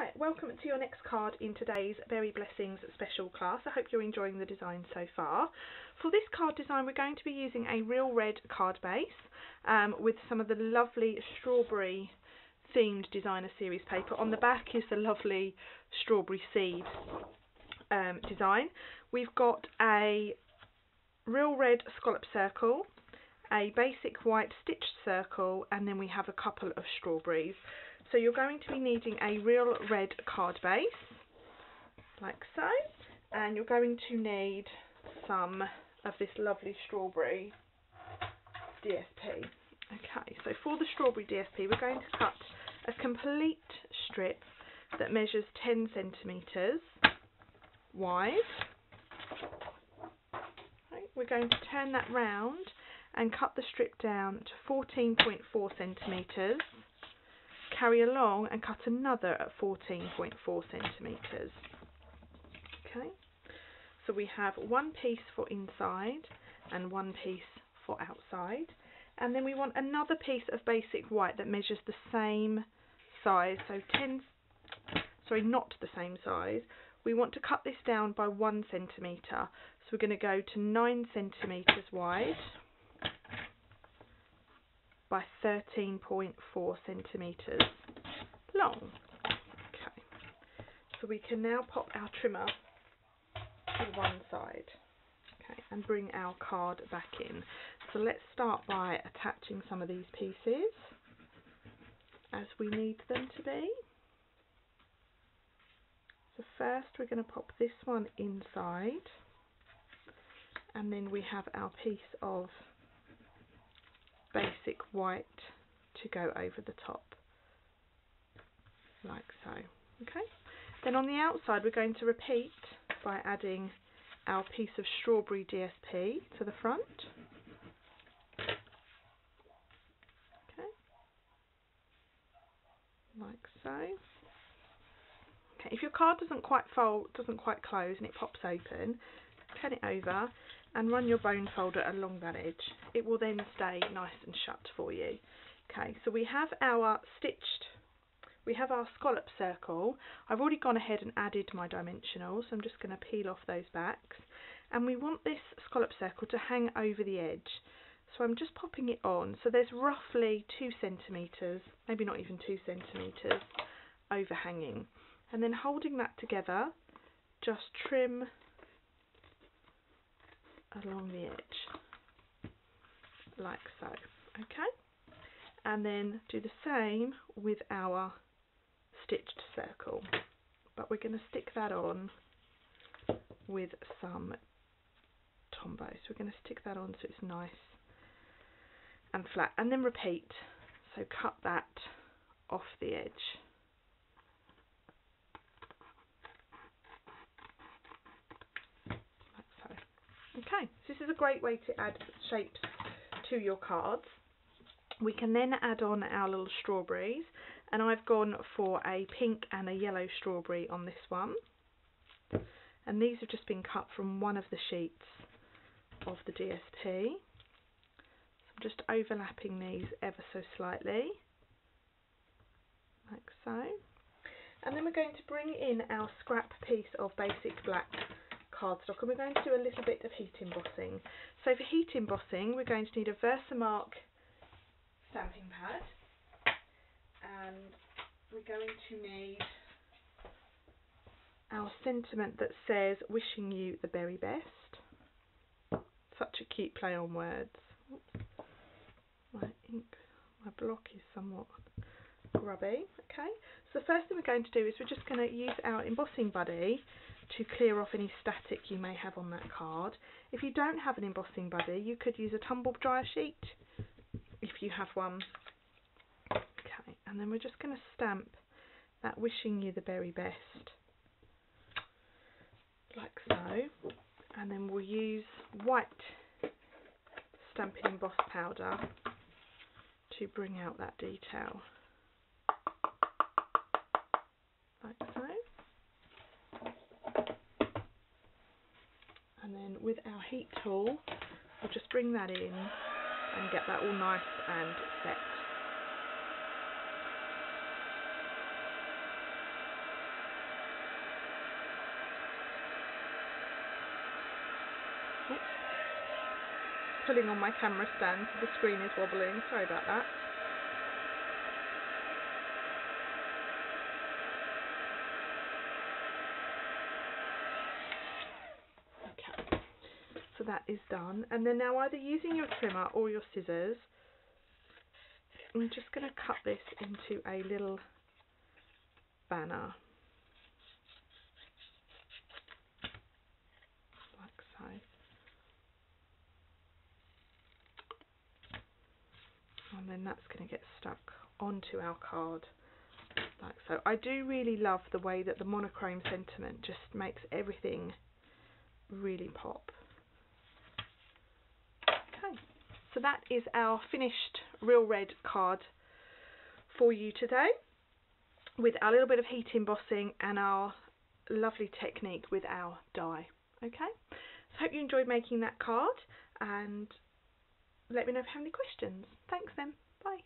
Hi, welcome to your next card in today's Berry Blessings special class. I hope you're enjoying the design so far. For this card design, we're going to be using a real red card base with some of the lovely strawberry themed designer series paper. On the back is the lovely strawberry seed design. We've got a real red scallop circle, a basic white stitched circle, and then we have a couple of strawberries. So you're going to be needing a real red card base, like so, and you're going to need some of this lovely strawberry DSP. Okay, so for the strawberry DSP, we're going to cut a complete strip that measures 10 centimetres wide. Okay, we're going to turn that round and cut the strip down to 14.4 centimetres. Carry along and cut another at 14.4 centimetres. Okay, so we have one piece for inside and one piece for outside, and then we want another piece of basic white that measures the same size, so not the same size. We want to cut this down by 1 centimetre, so we're going to go to 9 centimetres wide by 13.4 centimetres long. Okay, so we can now pop our trimmer to one side, okay, and bring our card back in. So let's start by attaching some of these pieces as we need them to be. So first we're going to pop this one inside, and then we have our piece of basic white to go over the top, like so. Okay, then on the outside we're going to repeat by adding our piece of strawberry DSP to the front. Okay, like so. Okay, if your card doesn't quite fold, doesn't quite close and it pops open, turn it over and run your bone folder along that edge. It will then stay nice and shut for you. Okay, so we have our scallop circle. I've already gone ahead and added my dimensionals, so I'm just going to peel off those backs. And we want this scallop circle to hang over the edge. So I'm just popping it on. So there's roughly 2 centimetres, maybe not even 2 centimetres, overhanging. And then holding that together, just trim along the edge, like so. Okay, and then do the same with our stitched circle, but we're going to stick that on with some Tombow. So we're going to stick that on so it's nice and flat, and then repeat. So cut that off the edge. Okay, so this is a great way to add shapes to your cards. We can then add on our little strawberries, and I've gone for a pink and a yellow strawberry on this one. And these have just been cut from one of the sheets of the DSP. So I'm just overlapping these ever so slightly, like so. And then we're going to bring in our scrap piece of basic black cardstock, and we're going to do a little bit of heat embossing. So for heat embossing, we're going to need a Versamark stamping pad, and we're going to need our sentiment that says "Wishing you the very best." Such a cute play on words. Oops. My block is somewhat grubby. Okay, so the first thing we're going to do is we're just going to use our embossing buddy to clear off any static you may have on that card. If you don't have an embossing buddy, you could use a tumble dryer sheet if you have one. Okay, and then we're just going to stamp that "Wishing you the very best," like so, and then we'll use white Stampin' Emboss powder to bring out that detail, like so. And then with our heat tool, we'll just bring that in and get that all nice and set. pulling on my camera stand so the screen is wobbling. Sorry about that. Okay, so that is done. And then now either using your trimmer or your scissors, I'm just going to cut this into a little banner. Like so. And then that's going to get stuck onto our card like so. I do really love the way that the monochrome sentiment just makes everything really pop. Okay, so that is our finished Real Red card for you today, with our little bit of heat embossing and our lovely technique with our die. Okay, so hope you enjoyed making that card, and let me know if you have any questions. Thanks then, bye.